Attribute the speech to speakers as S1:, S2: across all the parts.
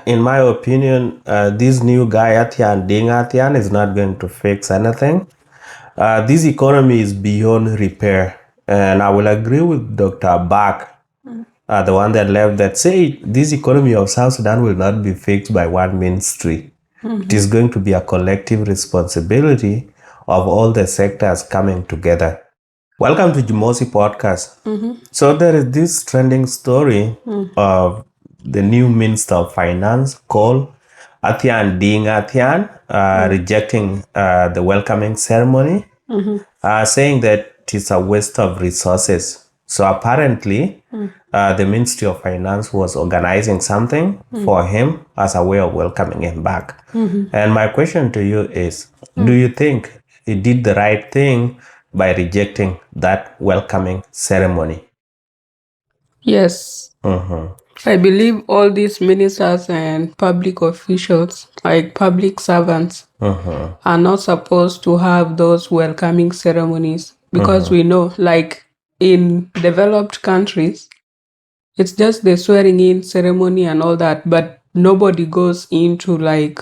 S1: In my opinion, this new guy, Athian Diing Athian, is not going to fix anything. This economy is beyond repair. And I will agree with Dr. Bach, the one that left, that say this economy of South Sudan will not be fixed by one ministry. It is going to be a collective responsibility of all the sectors coming together. Welcome to Jimosi podcast. So there is this trending story of the new Minister of Finance called Athian Diing Athian, rejecting the welcoming ceremony, saying that it is a waste of resources. So apparently, the Ministry of Finance was organizing something for him as a way of welcoming him back. And my question to you is, do you think he did the right thing by rejecting that welcoming ceremony?
S2: Yes. I believe all these ministers and public officials, like public servants, are not supposed to have those welcoming ceremonies because we know, like in developed countries, it's just the swearing in ceremony and all that, but nobody goes into like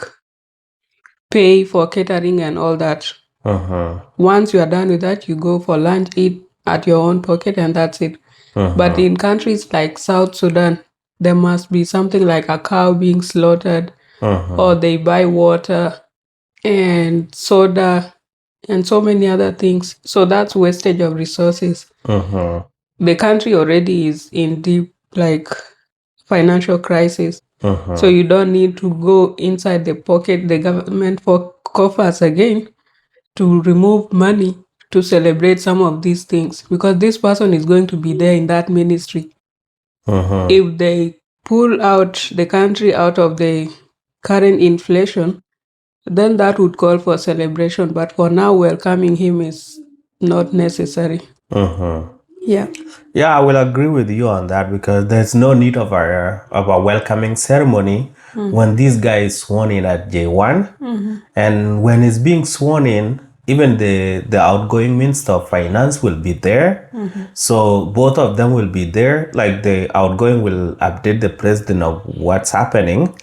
S2: pay for catering and all that. Once you are done with that, you go for lunch, eat at your own pocket, and that's it. But in countries like South Sudan, there must be something like a cow being slaughtered, or they buy water and soda and so many other things. So that's wastage of resources. The country already is in deep like financial crisis. So you don't need to go inside the pocket, the government for coffers again to remove money to celebrate some of these things, because this person is going to be there in that ministry. If they pull out the country out of the current inflation, then that would call for celebration. But for now, welcoming him is not necessary. Yeah.
S1: Yeah, I will agree with you on that, because there's no need of a welcoming ceremony when this guy is sworn in at J1. And when he's being sworn in, even the outgoing Minister of Finance will be there. So both of them will be there. Like the outgoing will update the president of what's happening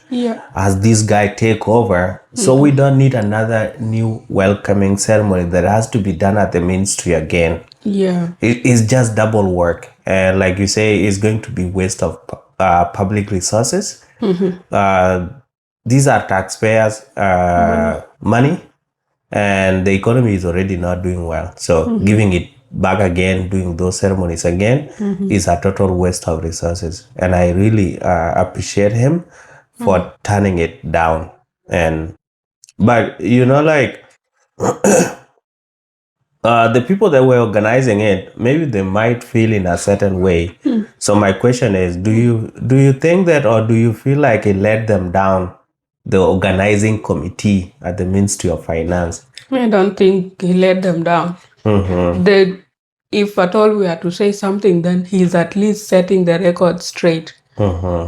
S1: as this guy take over. So we don't need another new welcoming ceremony that has to be done at the ministry again.
S2: Yeah.
S1: It's just double work. And like you say, it's going to be waste of public resources. These are taxpayers' money, and the economy is already not doing well. So giving it back again, doing those ceremonies again, is a total waste of resources. And I really appreciate him for turning it down. But like the people that were organizing it, maybe they might feel in a certain way. So my question is, do you think that, or do you feel like it let them down, the organizing committee at the Ministry of Finance?
S2: I don't think he let them down. If at all we are to say something, then he's at least setting the record straight.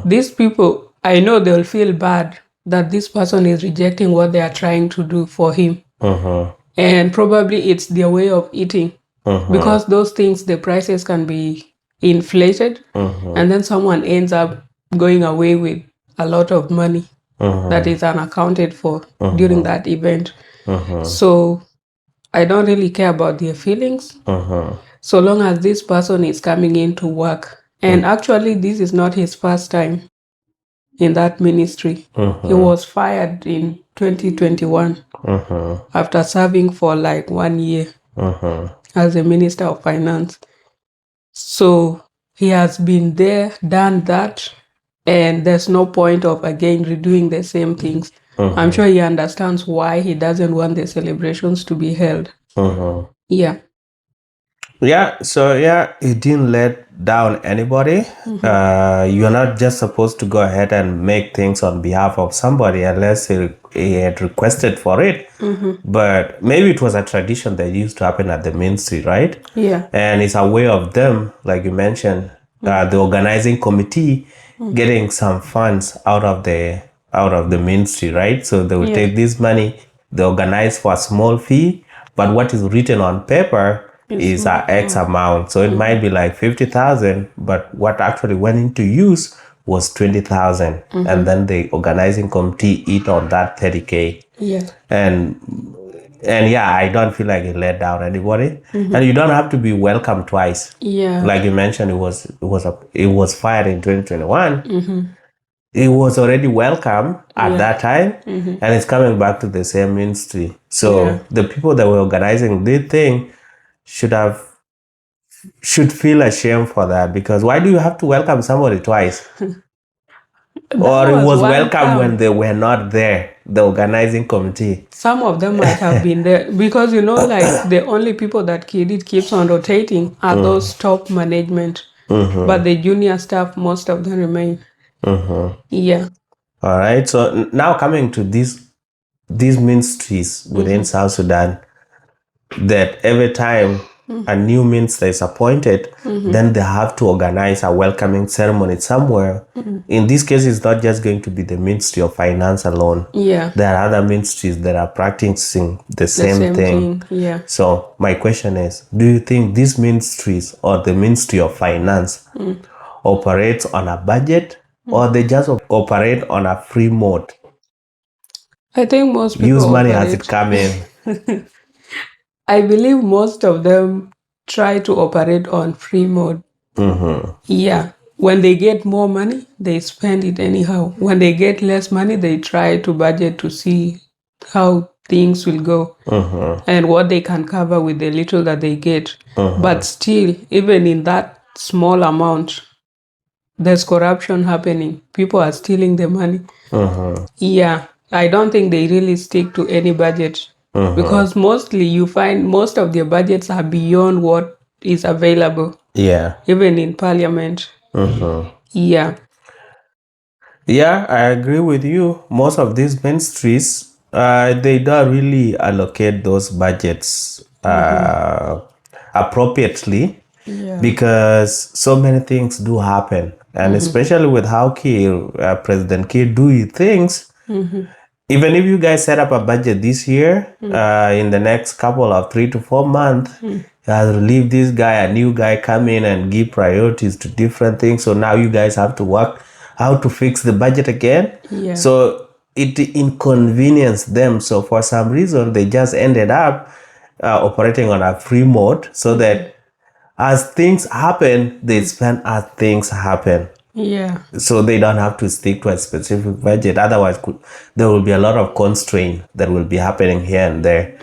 S2: These people, I know they'll feel bad that this person is rejecting what they are trying to do for him. And probably it's their way of eating, because those things, the prices can be inflated, and then someone ends up going away with a lot of money that is unaccounted for during that event. So I don't really care about their feelings, so long as this person is coming in to work. And actually, this is not his first time in that ministry. He was fired in 2021 after serving for like 1 year as a Minister of Finance. So he has been there, done that, and there's no point of again redoing the same things. I'm sure he understands why he doesn't want the celebrations to be held. Yeah.
S1: Yeah, so it didn't let down anybody. You're not just supposed to go ahead and make things on behalf of somebody unless he had requested for it. But maybe it was a tradition that used to happen at the ministry, right?
S2: Yeah.
S1: And it's a way of them, like you mentioned, the organizing committee getting some funds out of the ministry, right? So they will take this money, they organize for a small fee, but what is written on paper is a X amount. So it might be like 50,000, but what actually went into use was 20,000, and then the organizing committee eat on that 30K.
S2: Yeah.
S1: And yeah, I don't feel like it let down anybody. And you don't have to be welcome twice.
S2: Yeah.
S1: Like you mentioned, it was fired in 2021. It was already welcome at that time, and it's coming back to the same ministry. So the people that were organizing this thing should feel ashamed for that, because why do you have to welcome somebody twice? Or it was welcome when they were not there, the organizing committee.
S2: Some of them might have been there because, like the only people that it keeps on rotating are those top management. But the junior staff, most of them remain. Yeah.
S1: All right. So now coming to these ministries within South Sudan, that every time a new minister is appointed, then they have to organize a welcoming ceremony somewhere. In this case, it's not just going to be the Ministry of Finance alone.
S2: Yeah.
S1: There are other ministries that are practicing the same thing.
S2: Yeah.
S1: So my question is, do you think these ministries or the Ministry of Finance operates on a budget, or they just operate on a free mode?
S2: I think most people
S1: use money as it come in.
S2: I believe most of them try to operate on free mode. Yeah. When they get more money, they spend it anyhow. When they get less money, they try to budget to see how things will go and what they can cover with the little that they get. But still, even in that small amount, there's corruption happening. People are stealing the money. Yeah. I don't think they really stick to any budget. Because mostly you find most of their budgets are beyond what is available.
S1: Yeah.
S2: Even in parliament. Yeah.
S1: Yeah, I agree with you. Most of these ministries, they don't really allocate those budgets appropriately, because so many things do happen. And especially with how President Kiir do things, even if you guys set up a budget this year, in the next couple of 3 to 4 months, you have to leave this guy, a new guy come in and give priorities to different things. So now you guys have to work how to fix the budget again.
S2: Yeah.
S1: So it inconvenienced them. So for some reason, they just ended up operating on a free mode, so that as things happen, they spend as things happen.
S2: Yeah.
S1: So they don't have to stick to a specific budget. Otherwise, there will be a lot of constraint that will be happening here and there.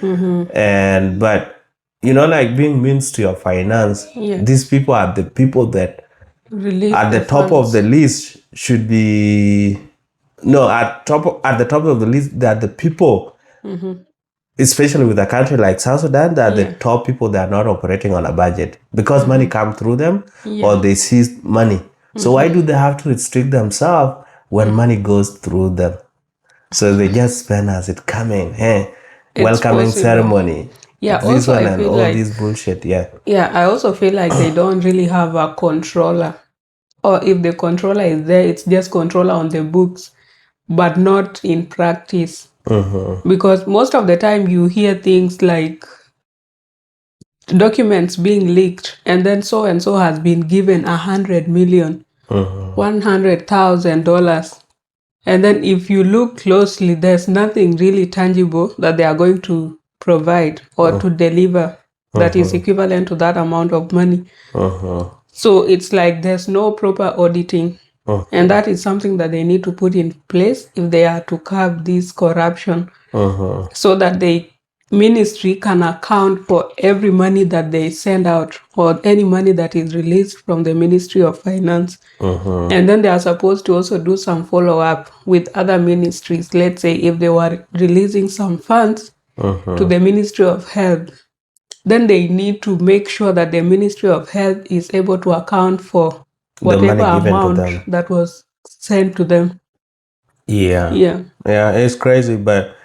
S1: But like being Ministry of Finance, these people are the people that at the top of the list should be at the top of the list. That the people, especially with a country like South Sudan, that the top people that are not operating on a budget, because money come through them, or they seize money. So why do they have to restrict themselves when money goes through them? So they just spend as it coming. Hey, welcoming
S2: possible.
S1: Ceremony.
S2: Yeah,
S1: this
S2: also
S1: one
S2: I
S1: and
S2: feel
S1: all
S2: like
S1: this bullshit. Yeah.
S2: Yeah, I also feel like they don't really have a controller. Or if the controller is there, it's just controller on the books, but not in practice. Because most of the time you hear things like documents being leaked, and then so and so has been given 100 million, $100,000. And then if you look closely, there's nothing really tangible that they are going to provide or to deliver that is equivalent to that amount of money. So it's like there's no proper auditing. And that is something that they need to put in place if they are to curb this corruption, so that the ministry can account for every money that they send out, or any money that is released from the Ministry of Finance. And then they are supposed to also do some follow-up with other ministries. Let's say if they were releasing some funds to the Ministry of Health, then they need to make sure that the Ministry of Health is able to account for whatever amount that was sent to them.
S1: Yeah, it's crazy. But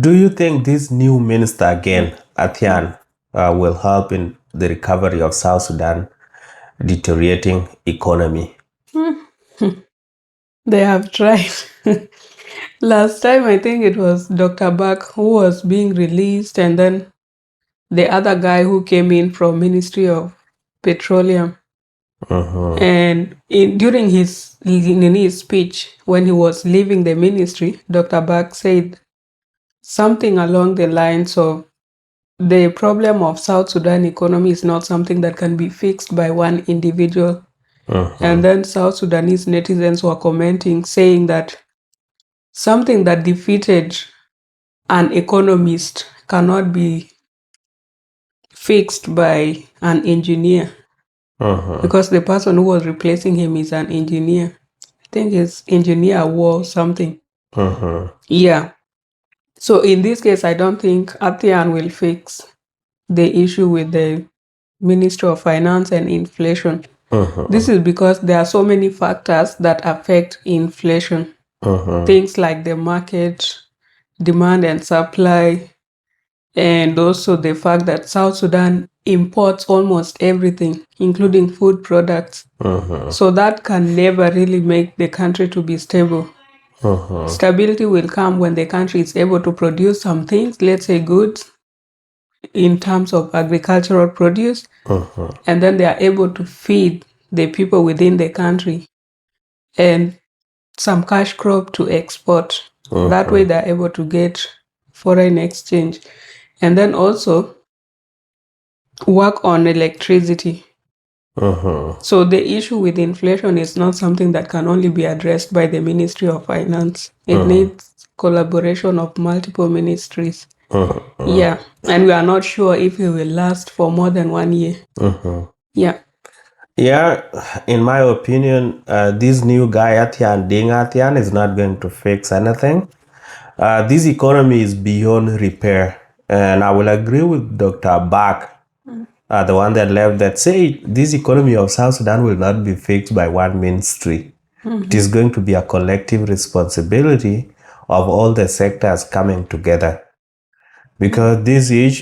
S1: do you think this new minister again, Athian, will help in the recovery of South Sudan deteriorating economy?
S2: They have tried. Last time, I think it was Dr. Bak who was being released, and then the other guy who came in from Ministry of Petroleum. And during in his speech, when he was leaving the ministry, Dr. Bach said something along the lines of the problem of South Sudan economy is not something that can be fixed by one individual. And then South Sudanese netizens were commenting, saying that something that defeated an economist cannot be fixed by an engineer, because the person who was replacing him is an engineer. I think it's engineer war something. Yeah. So in this case, I don't think Athian will fix the issue with the Ministry of Finance and inflation. This is because there are so many factors that affect inflation. Things like the market, demand and supply, and also the fact that South Sudan imports almost everything, including food products. So that can never really make the country to be stable. Stability will come when the country is able to produce some things, let's say goods, in terms of agricultural produce, and then they are able to feed the people within the country and some cash crop to export. That way they're able to get foreign exchange. And then also work on electricity. So the issue with inflation is not something that can only be addressed by the Ministry of Finance. It needs collaboration of multiple ministries. Yeah, and we are not sure if it will last for more than 1 year. Yeah.
S1: Yeah, in my opinion, this new guy, Athian Diing Athian, is not going to fix anything. This economy is beyond repair. And I will agree with Dr. Bach, the one that left, that say this economy of South Sudan will not be fixed by one ministry. It is going to be a collective responsibility of all the sectors coming together. Because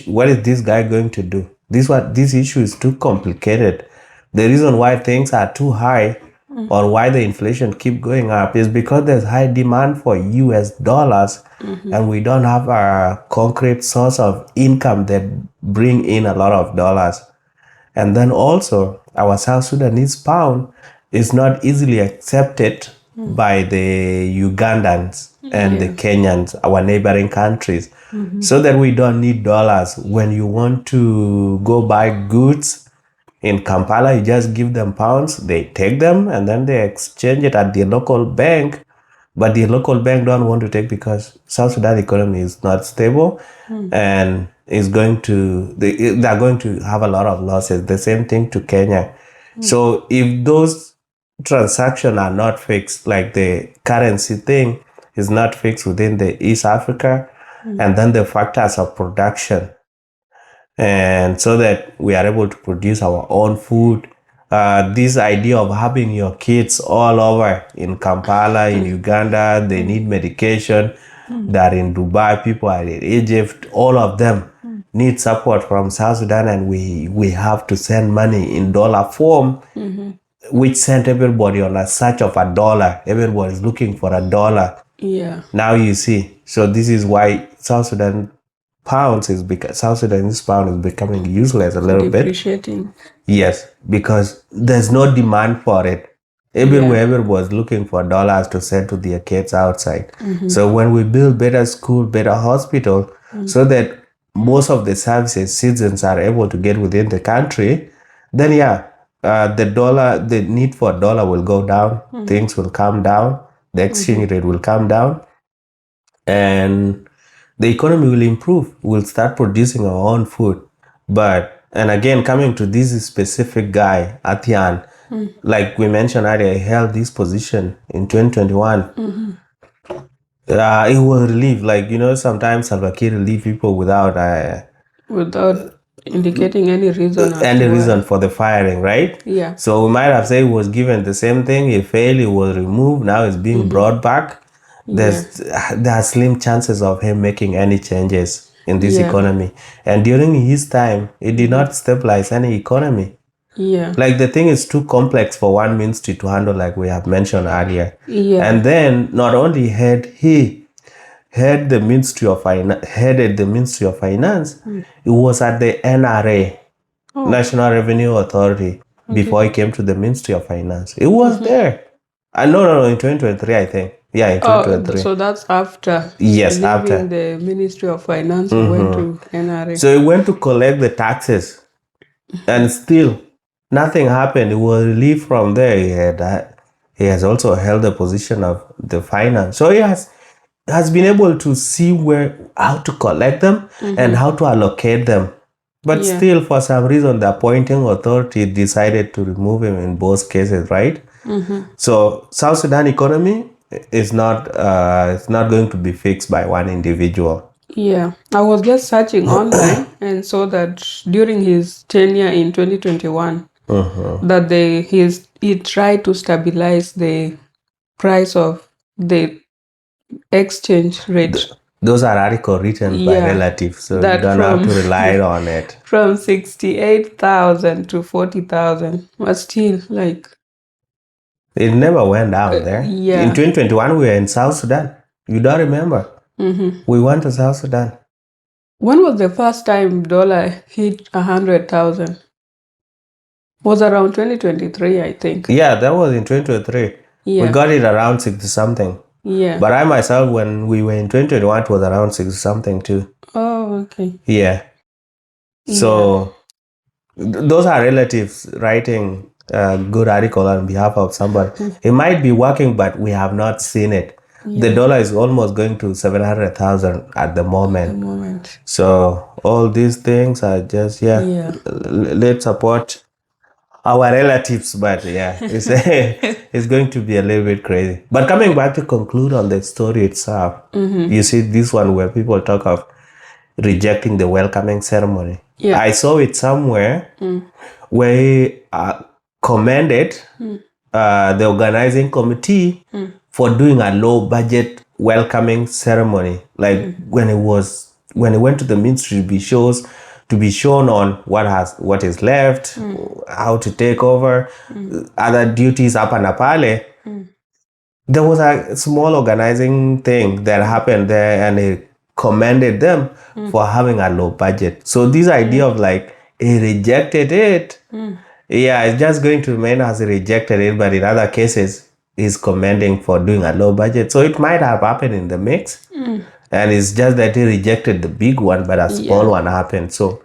S1: what is this guy going to do? This issue is too complicated. The reason why things are too high or why the inflation keep going up is because there's high demand for US dollars, and we don't have a concrete source of income that bring in a lot of dollars. And then also our South Sudanese pound is not easily accepted by the Ugandans and the Kenyans, our neighboring countries. So that we don't need dollars. When you want to go buy goods in Kampala, you just give them pounds, they take them, and then they exchange it at the local bank. But the local bank don't want to take, because South Sudan economy is not stable and is going to, they're going to have a lot of losses. The same thing to Kenya. So if those transactions are not fixed, like the currency thing is not fixed within the East Africa, and then the factors of production, and so that we are able to produce our own food. This idea of having your kids all over in Kampala, in Uganda, they need medication. They're in Dubai, people are in Egypt, all of them need support from South Sudan, and we have to send money in dollar form, which sent everybody on a search of a dollar. Everybody is looking for a dollar.
S2: Yeah.
S1: Now you see. So this is why South Sudanese pound is becoming useless a little bit.
S2: Depreciating.
S1: Yes, because there's no demand for it. Everybody's looking for dollars to send to their kids outside. So when we build better school, better hospital, so that most of the services citizens are able to get within the country, then the need for dollar will go down. Things will come down. The exchange rate will come down, and the economy will improve. We'll start producing our own food. And again, coming to this specific guy, Athian, like we mentioned earlier, he held this position in 2021. It was relief. Like, sometimes Salva Kiir relieve people without
S2: indicating any reason.
S1: Any reason for the firing, right?
S2: Yeah.
S1: So we might have said he was given the same thing. He failed, he was removed. Now he's being brought back. There are slim chances of him making any changes in this economy. And during his time, it did not stabilize any economy.
S2: Yeah.
S1: Like, the thing is too complex for one ministry to handle, like we have mentioned earlier.
S2: Yeah.
S1: And then not only headed the Ministry of Finance, it was at the NRA, National Revenue Authority. before he came to the Ministry of Finance. It was there. No, in 2023, I think. Yeah, in 2023.
S2: So that's after
S1: Yes,
S2: leaving
S1: after.
S2: the Ministry of Finance, he went to NRA.
S1: So he went to collect the taxes, and still nothing happened. He was relieved from there. He has also held the position of the finance. So he has been able to see how to collect them and how to allocate them. But still, for some reason, the appointing authority decided to remove him in both cases, right? So South Sudan economy is not it's not going to be fixed by one individual.
S2: Yeah, I was just searching online and saw that during his tenure in 2021, that he tried to stabilize the price of the exchange rate.
S1: Those are articles written by relatives, so you don't have to rely on it.
S2: From 68,000 to 40,000, but still, like,
S1: it never went down there.
S2: Yeah.
S1: In 2021, we were in South Sudan. You don't remember? We went to South Sudan.
S2: When was the first time dollar hit 100,000? Was around 2023, I think.
S1: Yeah, that was in 2023.
S2: Yeah.
S1: We got it around 60 something.
S2: Yeah.
S1: But I myself, when we were in 2021, it was around 60 something too.
S2: Oh, okay.
S1: Yeah. So those are relatives writing a good article on behalf of somebody. It might be working, but we have not seen it. The dollar is almost going to 700,000 at the moment. So all these things are just, let's support our relatives, but it's going to be a little bit crazy. But coming back to conclude on the story itself, you see this one where people talk of rejecting the welcoming ceremony.
S2: Yeah.
S1: I saw it somewhere where he commended the organizing committee for doing a low budget welcoming ceremony. Like when he went to the ministry to be shown on what is left, how to take over, other duties up and apale. There was a small organizing thing that happened there, and he commended them for having a low budget. So this idea of like he rejected it, it's just going to remain as he rejected it, but in other cases he's commending for doing a low budget. So it might have happened in the mix, and it's just that he rejected the big one, but a small one happened. So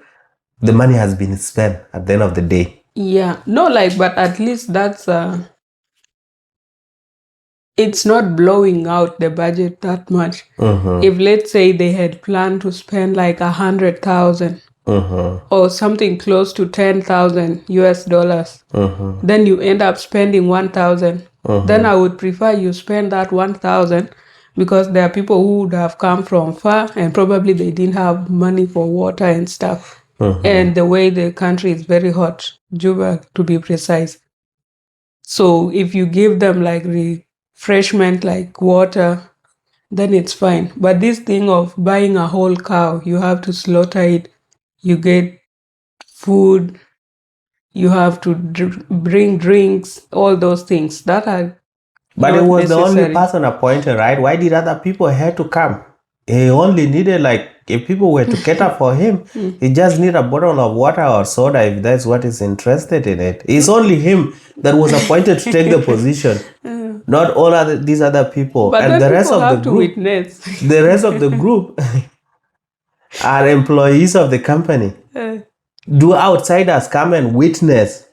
S1: the money has been spent at the end of the day.
S2: Yeah, no, like, but at least that's it's not blowing out the budget that much. If let's say they had planned to spend like 100,000 or something close to 10,000 US dollars, then you end up spending 1,000. Then I would prefer you spend that 1,000, because there are people who would have come from far and probably they didn't have money for water and stuff. And the way the country is very hot, Juba to be precise. So if you give them like refreshment like water, then it's fine. But this thing of buying a whole cow, you have to slaughter it, you get food, you have to bring drinks, all those things that are
S1: But
S2: not
S1: it was
S2: necessary.
S1: the only person appointed, right? Why did other people have to come? He only needed, like, if people were to cater for him, he just need a bottle of water or soda if that's what he's interested in it. It's only him that was appointed to take the position, not all these other people.
S2: But
S1: and the rest of the group,
S2: witness.
S1: the rest of the group are employees of the company. Do outsiders come and witness?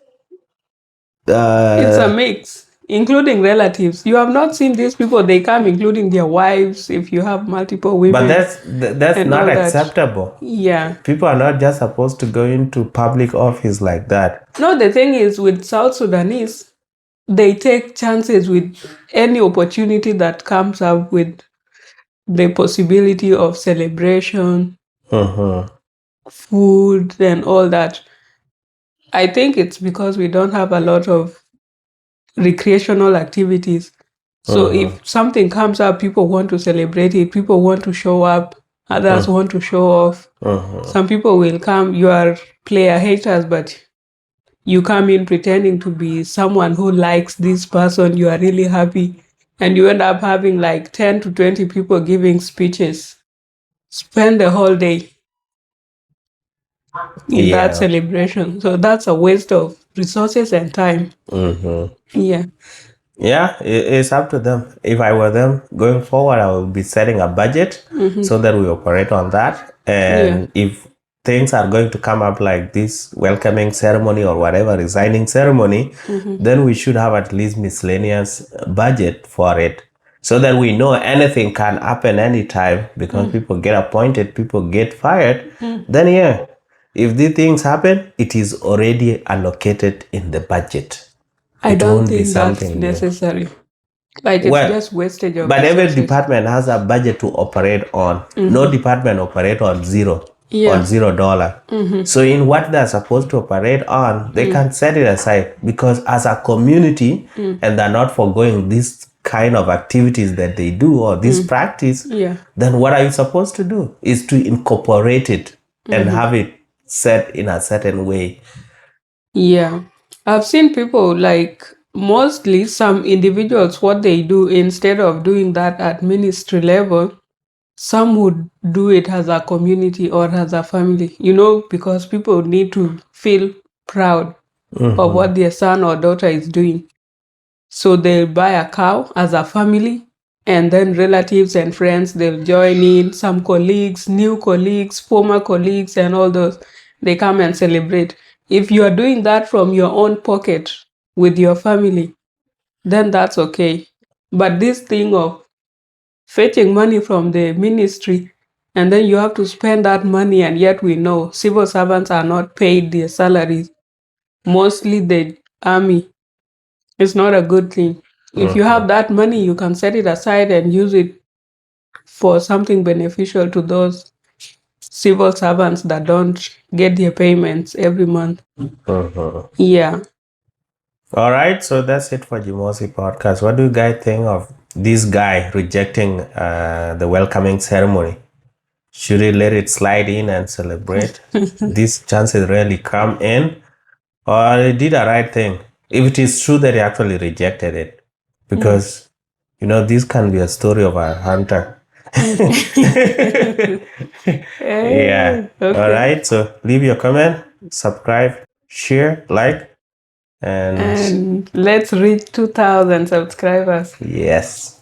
S2: It's a mix, including relatives. You have not seen these people. They come including their wives if you have multiple women.
S1: But that's not acceptable.
S2: Yeah.
S1: People are not just supposed to go into public office like that.
S2: No, the thing is with South Sudanese, they take chances with any opportunity that comes up with the possibility of celebration, food, and all that. I think it's because we don't have a lot of recreational activities. So if something comes up, people want to celebrate it, people want to show up, others want to show off. Some people will come, you are player haters, but you come in pretending to be someone who likes this person, you are really happy, and you end up having like 10 to 20 people giving speeches. Spend the whole day in that celebration. So that's a waste of resources and time. Yeah.
S1: Yeah, it's up to them. If I were them going forward, I would be setting a budget so that we operate on that. And if things are going to come up like this welcoming ceremony or whatever, resigning ceremony, then we should have at least miscellaneous budget for it so that we know anything can happen anytime because people get appointed, people get fired. Then, yeah, if these things happen, it is already allocated in the budget.
S2: I
S1: It
S2: don't
S1: won't be
S2: think that's
S1: something new.
S2: necessary. Like, it's
S1: Well,
S2: just wastage of
S1: but every
S2: resources.
S1: department has a budget to operate on. No department operate on zero,
S2: Yeah.
S1: on $0. So in what they're supposed to operate on, they can set it aside because as a community, and they're not foregoing this kind of activities that they do or this practice,
S2: Yeah.
S1: then what are you supposed to do? Is to incorporate it and have it set in a certain way.
S2: Yeah. I've seen people, like, mostly some individuals, what they do instead of doing that at ministry level, some would do it as a community or as a family, because people need to feel proud of what their son or daughter is doing. So they'll buy a cow as a family, and then relatives and friends, they'll join in, some colleagues, new colleagues, former colleagues, and all those. They come and celebrate. If you are doing that from your own pocket with your family, then that's okay. But this thing of fetching money from the ministry, and then you have to spend that money, and yet we know civil servants are not paid their salaries, mostly the army. It's not a good thing. If you have that money, you can set it aside and use it for something beneficial to those civil servants that don't get their payments every month. Yeah.
S1: All right, so that's it for Jimosi podcast. What do you guys think of this guy rejecting the welcoming ceremony? Should he let it slide in and celebrate? These chances rarely come in, or he did a right thing. If it is true that he actually rejected it, because this can be a story of a hunter. Yeah.
S2: Okay.
S1: All right. So leave your comment, subscribe, share, like, and
S2: And let's reach 2,000 subscribers.
S1: yes.